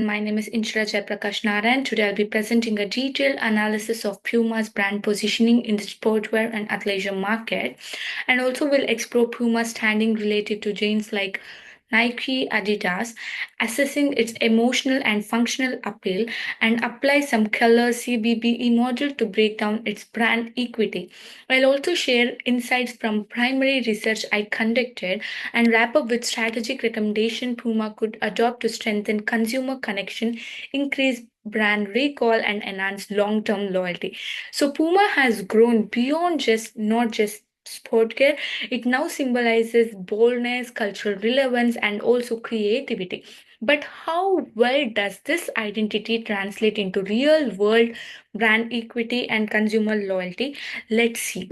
My name is Inshra Jayaprakash Narayan. Today I'll be presenting a detailed analysis of Puma's brand positioning in the sportswear and athleisure market, and also will explore Puma's standing related to giants like Nike, Adidas, assessing its emotional and functional appeal, and apply some color CBBE model to break down its brand equity. I'll also share insights from primary research I conducted and wrap up with strategic recommendation Puma could adopt to strengthen consumer connection, increase brand recall and enhance long-term loyalty. So Puma has grown beyond just not just sport care. It now symbolizes boldness, cultural relevance and also creativity. But how well does this identity translate into real world brand equity and consumer loyalty? Let's see.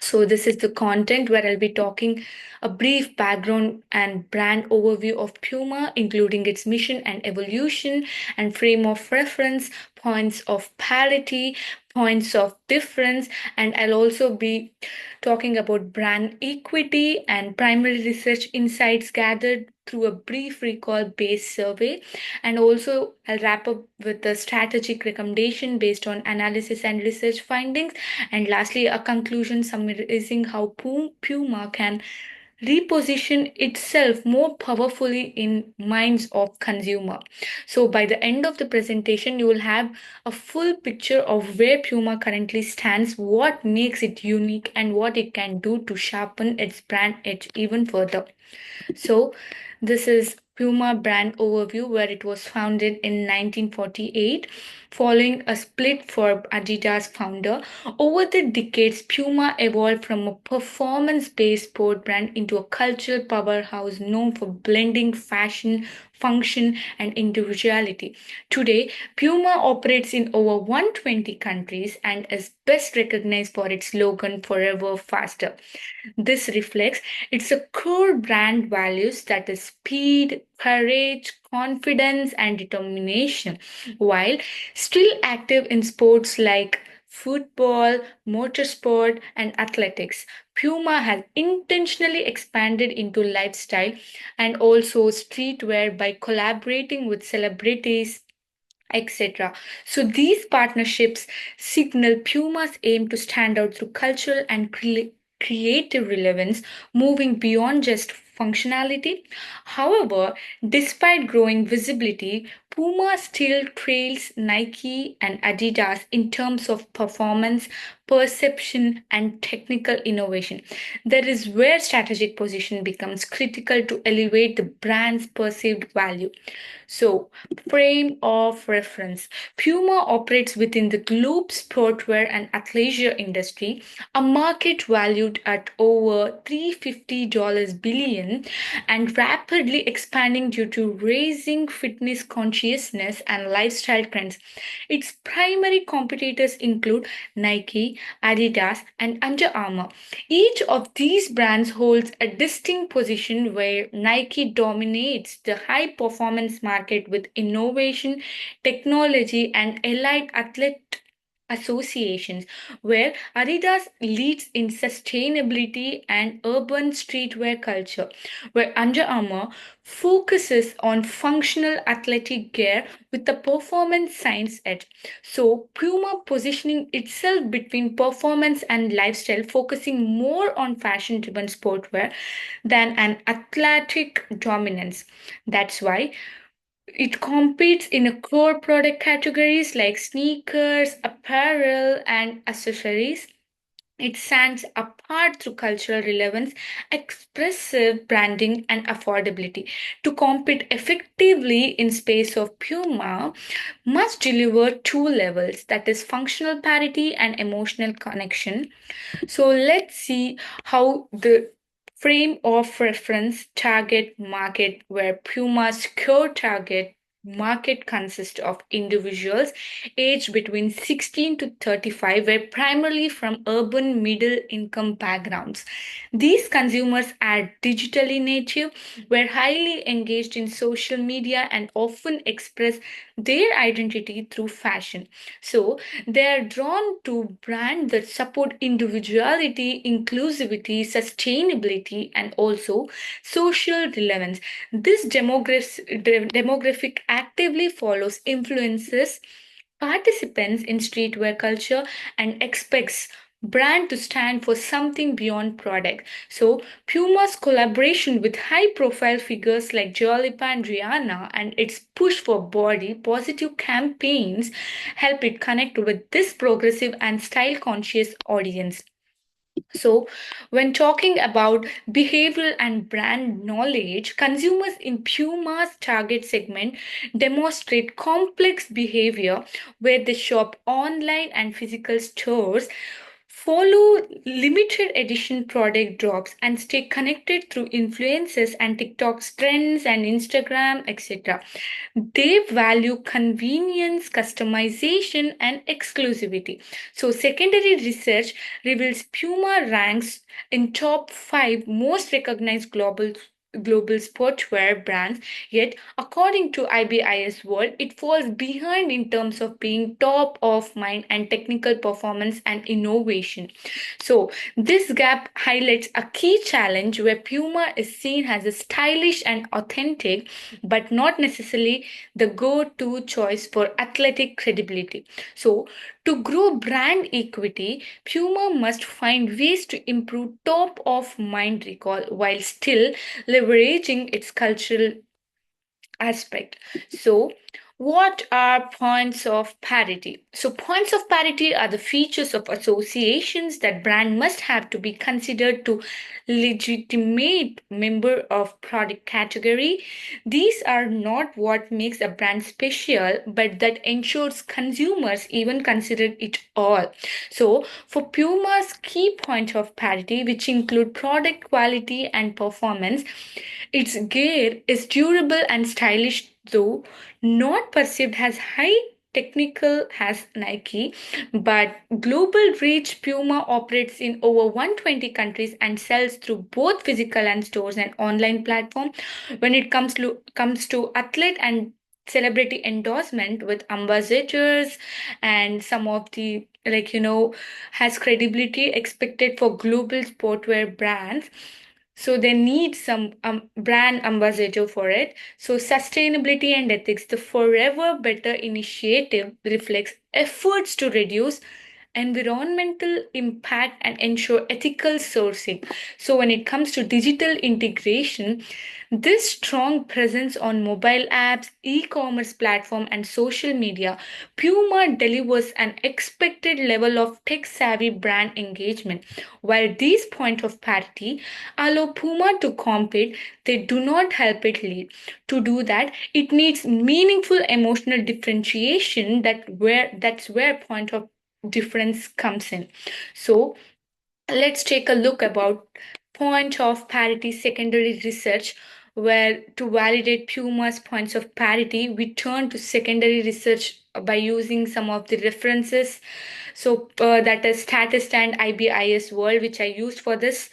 So, this is the content where I'll be talking a brief background and brand overview of Puma, including its mission and evolution, and frame of reference, points of parity, points of difference, and I'll also be talking about brand equity and primary research insights gathered through a brief recall based survey. And also, I'll wrap up with a strategic recommendation based on analysis and research findings, and lastly, a conclusion summarizing how Puma can reposition itself more powerfully in minds of consumer. So by the end of the presentation, you will have a full picture of where Puma currently stands, what makes it unique, and what it can do to sharpen its brand edge even further. So, this is Puma brand overview where it was founded in 1948 following a split for Adidas founder. Over the decades, Puma evolved from a performance-based sport brand into a cultural powerhouse known for blending fashion, function and individuality. Today, Puma operates in over 120 countries and is best recognized for its slogan Forever Faster. This reflects its a core brand values, that is speed, courage, confidence, and determination, while still active in sports like football, motorsport, and athletics. Puma has intentionally expanded into lifestyle and also streetwear by collaborating with celebrities, etc. So these partnerships signal Puma's aim to stand out through cultural and creative relevance, moving beyond just functionality. However, despite growing visibility, Puma still trails Nike and Adidas in terms of performance, perception, and technical innovation. That is where strategic position becomes critical to elevate the brand's perceived value. So, frame of reference. Puma operates within the globe sportswear and athleisure industry, a market valued at over $350 billion and rapidly expanding due to rising fitness consciousness and lifestyle trends. Its primary competitors include Nike, Adidas, and Under Armour. Each of these brands holds a distinct position where Nike dominates the high performance market with innovation, technology, and elite athlete associations, where Adidas leads in sustainability and urban streetwear culture, where Under Armour focuses on functional athletic gear with the performance science edge. So, Puma positioning itself between performance and lifestyle, focusing more on fashion driven sportswear than an athletic dominance. That's why it competes in a core product categories like sneakers, apparel, and accessories. It stands apart through cultural relevance, expressive branding, and affordability. To compete effectively in space of Puma, must deliver two levels, that is functional parity and emotional connection. So let's see how the frame of reference target market, where Puma's core target market consists of individuals aged between 16 to 35 were primarily from urban middle income backgrounds. These consumers are digitally native, were highly engaged in social media and often express their identity through fashion. So they are drawn to brands that support individuality, inclusivity, sustainability, and also social relevance. This demographic actively follows, influences participants in streetwear culture, and expects brand to stand for something beyond product. So Puma's collaboration with high profile figures like Dua Lipa and Rihanna and its push for body positive campaigns help it connect with this progressive and style conscious audience. So, when talking about behavioral and brand knowledge, consumers in Puma's target segment demonstrate complex behavior where they shop online and physical stores, follow limited edition product drops, and stay connected through influencers and TikTok's trends and Instagram, etc. They value convenience, customization, and exclusivity. So, secondary research reveals Puma ranks in top 5 most recognized global sportswear brands, yet according to IBIS World, it falls behind in terms of being top of mind and technical performance and innovation. So, this gap highlights a key challenge where Puma is seen as a stylish and authentic, but not necessarily the go to choice for athletic credibility. So, to grow brand equity, Puma must find ways to improve top of mind recall while still leveraging its cultural aspect. So, what are points of parity? So, points of parity are the features of associations that brand must have to be considered to legitimate member of product category. These are not what makes a brand special, but that ensures consumers even consider it all. So, for Puma's key point of parity, which include product quality and performance, its gear is durable and stylish, though not perceived as high technical as Nike, but global reach. Puma operates in over 120 countries and sells through both physical and stores and online platform. When it comes to athlete and celebrity endorsement with ambassadors and some of the has credibility expected for global sportwear brands, so they need some brand ambassador for it. So sustainability and ethics, the Forever Better initiative reflects efforts to reduce environmental impact and ensure ethical sourcing. So when it comes to digital integration, this strong presence on mobile apps, e-commerce platform and social media, Puma delivers an expected level of tech-savvy brand engagement. While these point of parity allow Puma to compete, they do not help it lead. To do that, it needs meaningful emotional differentiation that's where point of difference comes in. So let's take a look about point of parity secondary research, where to validate Puma's points of parity we turn to secondary research by using some of the references. So that is Statista and IBIS World, which I used for this.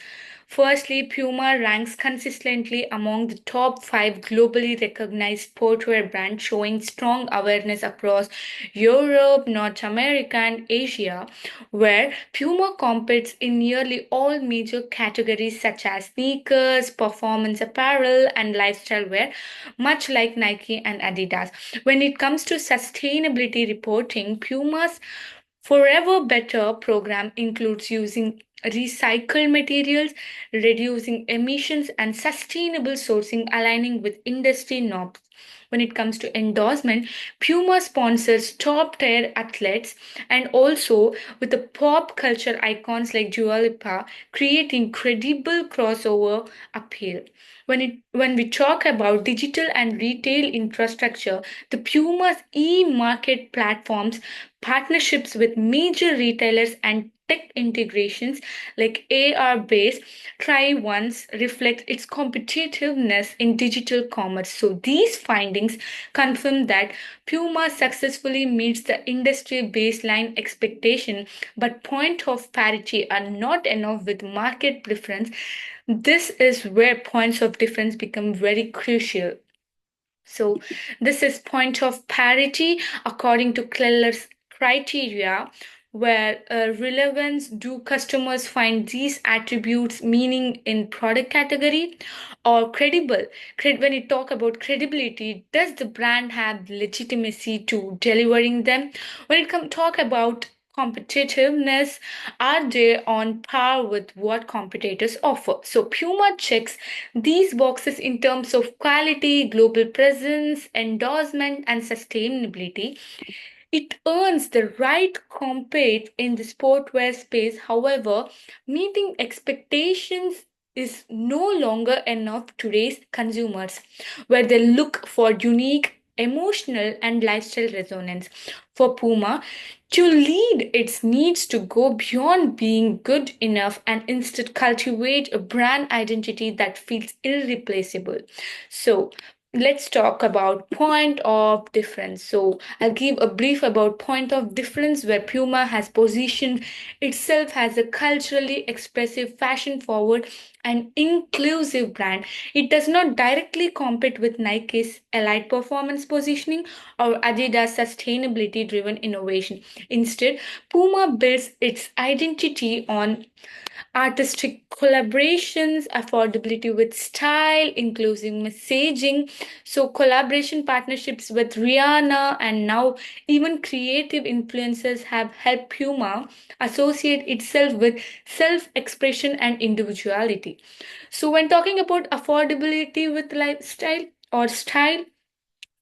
Firstly, Puma ranks consistently among the top 5 globally recognized sportswear brands, showing strong awareness across Europe, North America, and Asia, where Puma competes in nearly all major categories such as sneakers, performance apparel, and lifestyle wear, much like Nike and Adidas. When it comes to sustainability reporting, Puma's Forever Better program includes using recycled materials, reducing emissions, and sustainable sourcing aligning with industry norms. When it comes to endorsement, Puma sponsors top tier athletes and also with the pop culture icons like Dua Lipa, creating credible crossover appeal. When we talk about digital and retail infrastructure, the Puma's e-market platforms, partnerships with major retailers and tech integrations like AR based try once reflect its competitiveness in digital commerce. So these findings confirm that Puma successfully meets the industry baseline expectation, but point of parity are not enough with market preference. This is where points of difference become very crucial. So this is point of parity according to Keller's criteria. where relevance, do customers find these attributes meaning in product category, or credible? When you talk about credibility, does the brand have legitimacy to delivering them? When it come talk about competitiveness, are they on par with what competitors offer? So Puma checks these boxes in terms of quality, global presence, endorsement, and sustainability. It earns the right to compete in the sportwear space. However, meeting expectations is no longer enough today's consumers, where they look for unique emotional and lifestyle resonance. For Puma, to lead, it needs to go beyond being good enough and instead cultivate a brand identity that feels irreplaceable. So, let's talk about point of difference. So I'll give a brief about point of difference, where Puma has positioned itself as a culturally expressive, fashion forward, and inclusive brand. It does not directly compete with Nike's elite performance positioning or Adidas sustainability driven innovation. Instead, Puma builds its identity on artistic collaborations, affordability with style, inclusive messaging. So, collaboration partnerships with Rihanna and now even creative influencers have helped Puma associate itself with self expression and individuality. So, when talking about affordability with lifestyle or style,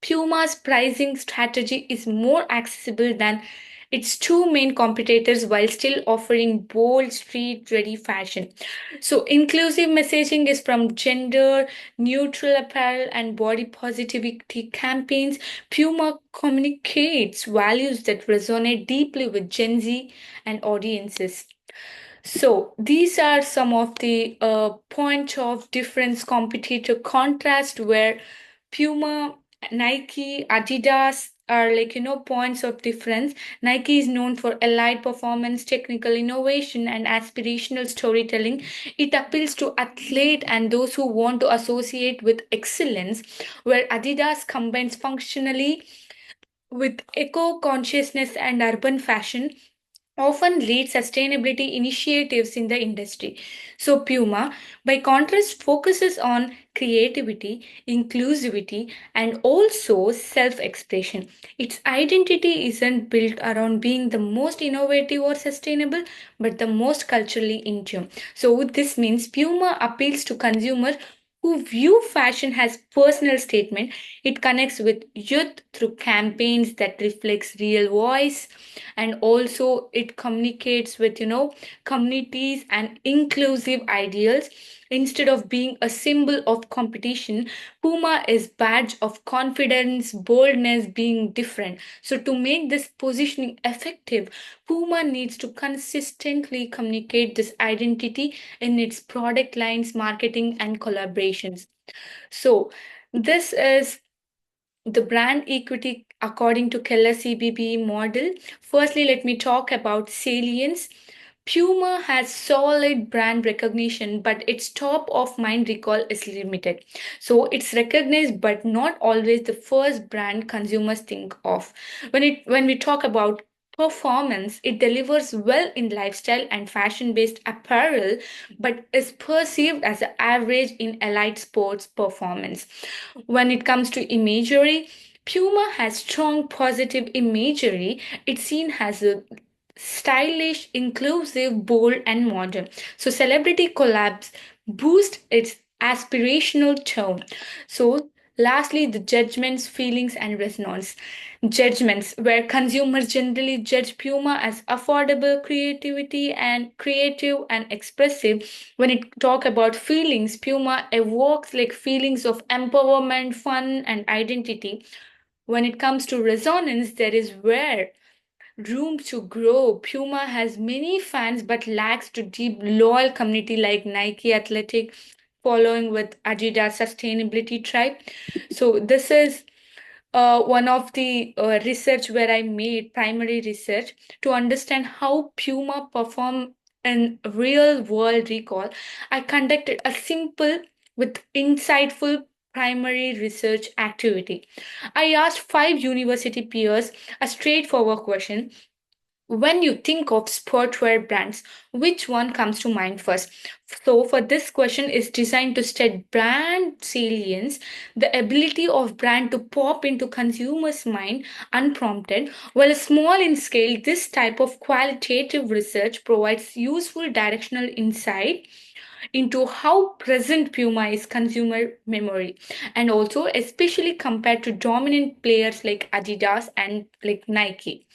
Puma's pricing strategy is more accessible than its two main competitors while still offering bold street ready fashion. So, inclusive messaging is from gender neutral apparel and body positivity campaigns. Puma communicates values that resonate deeply with Gen Z and audiences. So these are some of the point of difference competitor contrast, where Puma, Nike, Adidas are like points of difference. Nike is known for elite performance, technical innovation, and aspirational storytelling. It appeals to athletes and those who want to associate with excellence, where Adidas combines functionally with eco consciousness and urban fashion, often lead sustainability initiatives in the industry. So, Puma, by contrast, focuses on creativity, inclusivity, and also self expression. Its identity isn't built around being the most innovative or sustainable, but the most culturally in tune. So, this means Puma appeals to consumers who view fashion as personal statement. It connects with youth through campaigns that reflects real voice, and also it communicates with communities and inclusive ideals. Instead of being a symbol of competition, Puma is badge of confidence, boldness, being different. So to make this positioning effective, Puma needs to consistently communicate this identity in its product lines, marketing, and collaborations. So this is the brand equity according to Keller CBB model. Firstly, let me talk about salience. Puma has solid brand recognition, but its top of mind recall is limited. So it's recognized, but not always the first brand consumers think of. When we talk about performance, it delivers well in lifestyle and fashion based apparel, but is perceived as average in elite sports performance. When it comes to imagery, Puma has strong positive imagery. It's seen as a stylish, inclusive, bold, and modern. So, celebrity collabs boost its aspirational tone. So, lastly, the judgments, feelings, and resonance. Judgments, where consumers generally judge Puma as affordable, creative and expressive. When it talk about feelings, Puma evokes like feelings of empowerment, fun, and identity. When it comes to resonance, there is where room to grow. Puma has many fans but lacks to deep loyal community like Nike Athletic, following with Adidas Sustainability Tribe. So this is one of the research where I made primary research to understand how Puma perform in real world recall. I conducted a simple with insightful primary research activity. I asked five university peers a straightforward question: When you think of sportswear brands, which one comes to mind first? So, for this question is designed to state brand salience, the ability of brand to pop into consumers' mind unprompted. While small in scale, this type of qualitative research provides useful directional insight into how present Puma is consumer memory, and also especially compared to dominant players like Adidas and like Nike.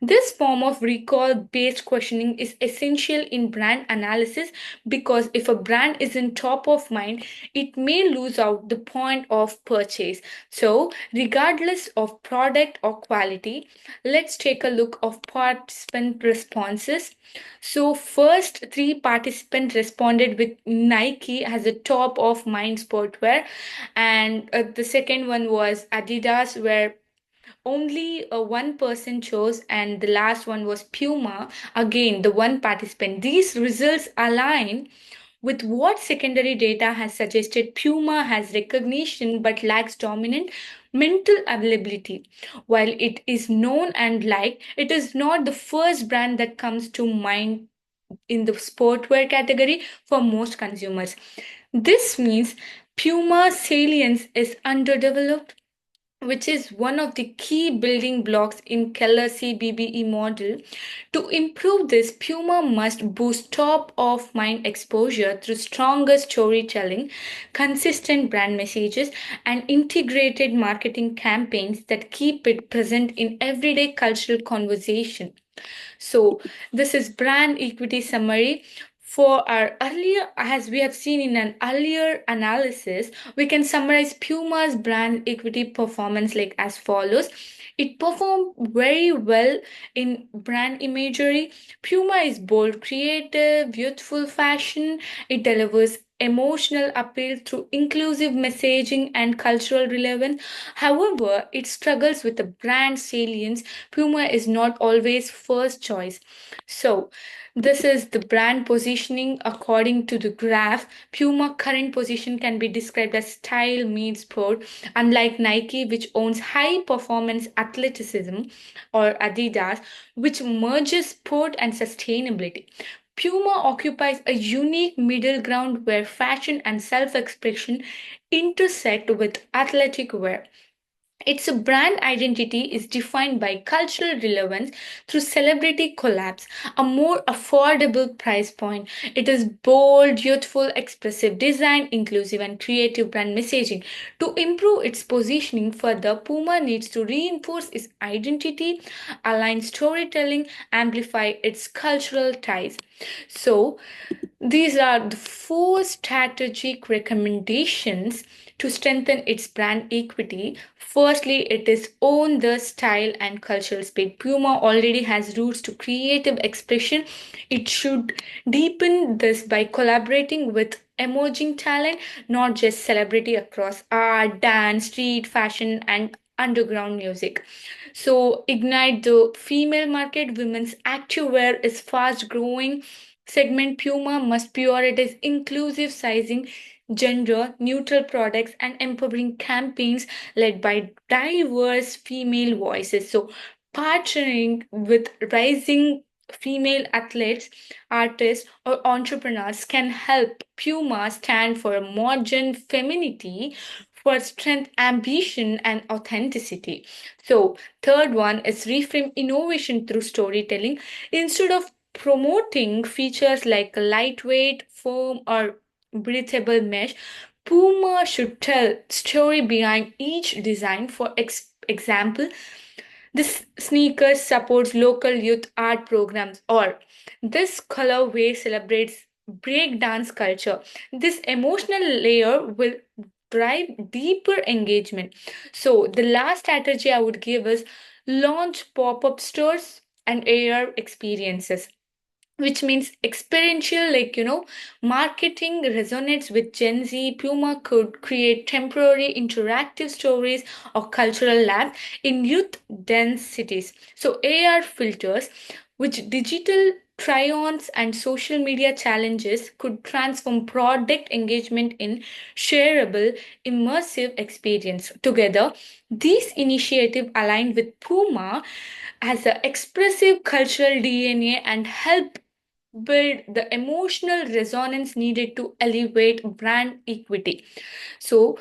This form of recall based questioning is essential in brand analysis because if a brand isn't top of mind, it may lose out the point of purchase. So, regardless of product or quality, let's take a look of participant responses. So, first three participants responded with Nike as a top of mind sportwear, and the second one was Adidas, where only one person chose, and the last one was Puma, again the one participant. These results align with what secondary data has suggested. Puma has recognition but lacks dominant mental availability. While it is known and liked, it is not the first brand that comes to mind in the sportwear category for most consumers. This means Puma salience is underdeveloped, which is one of the key building blocks in Keller CBBE model. To improve this, Puma must boost top of mind exposure through stronger storytelling, consistent brand messages, and integrated marketing campaigns that keep it present in everyday cultural conversation. So, this is brand equity summary. For our earlier, as we have seen in an earlier analysis, we can summarize Puma's brand equity performance like as follows. It performed very well in brand imagery. Puma is bold, creative, youthful fashion. It delivers emotional appeal through inclusive messaging and cultural relevance. However, it struggles with the brand salience. Puma is not always first choice. So, this is the brand positioning according to the graph. Puma current position can be described as style meets sport, unlike Nike, which owns high performance athleticism, or Adidas, which merges sport and sustainability. Puma occupies a unique middle ground where fashion and self expression intersect with athletic wear. Its brand identity is defined by cultural relevance through celebrity collabs, a more affordable price point. It is bold, youthful, expressive design, inclusive, and creative brand messaging. To improve its positioning further, Puma needs to reinforce its identity, align storytelling, amplify its cultural ties. So, these are the four strategic recommendations to strengthen its brand equity. Firstly, it is own the style and cultural space. Puma already has roots to creative expression. It should deepen this by collaborating with emerging talent, not just celebrity across art, dance, street, fashion, and underground music. So, ignite the female market. Women's activewear is fast growing segment. Puma must prioritize inclusive sizing, gender neutral products, and empowering campaigns led by diverse female voices. So, partnering with rising female athletes, artists, or entrepreneurs can help Puma stand for a modern femininity, for strength, ambition, and authenticity. So, third one is reframe innovation through storytelling. Instead of promoting features like lightweight, foam, or breathable mesh, Puma should tell story behind each design. For example, this sneaker supports local youth art programs, or this colorway celebrates breakdance culture. This emotional layer will drive deeper engagement. So, the last strategy I would give is launch pop up stores and AR experiences, which means experiential, marketing resonates with Gen Z. Puma could create temporary interactive stories or cultural labs in youth dense cities. So AR filters, which digital try-ons, and social media challenges could transform product engagement in shareable, immersive experience. Together, these initiatives align with Puma as an expressive cultural DNA and help build the emotional resonance needed to elevate brand equity. So,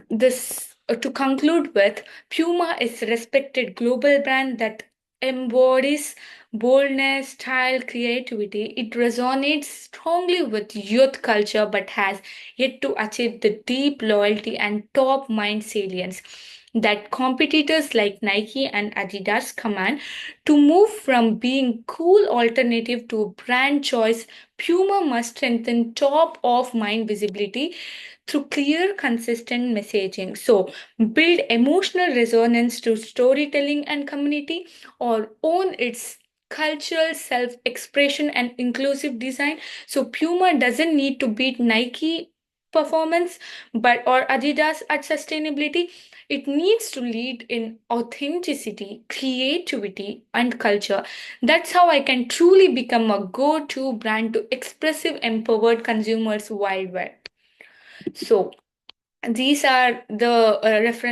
this to conclude with, Puma is a respected global brand that embodies boldness, style, creativity. It resonates strongly with youth culture but has yet to achieve the deep loyalty and top mind salience that competitors like Nike and Adidas command. To move from being cool alternative to a brand choice, Puma must strengthen top of mind visibility through clear, consistent messaging. So, build emotional resonance through storytelling and community, or own its cultural self expression and inclusive design. So, Puma doesn't need to beat Nike performance but or Adidas at sustainability. It needs to lead in authenticity, creativity, and culture. That's how I can truly become a go-to brand to expressive empowered consumers worldwide. So these are the reference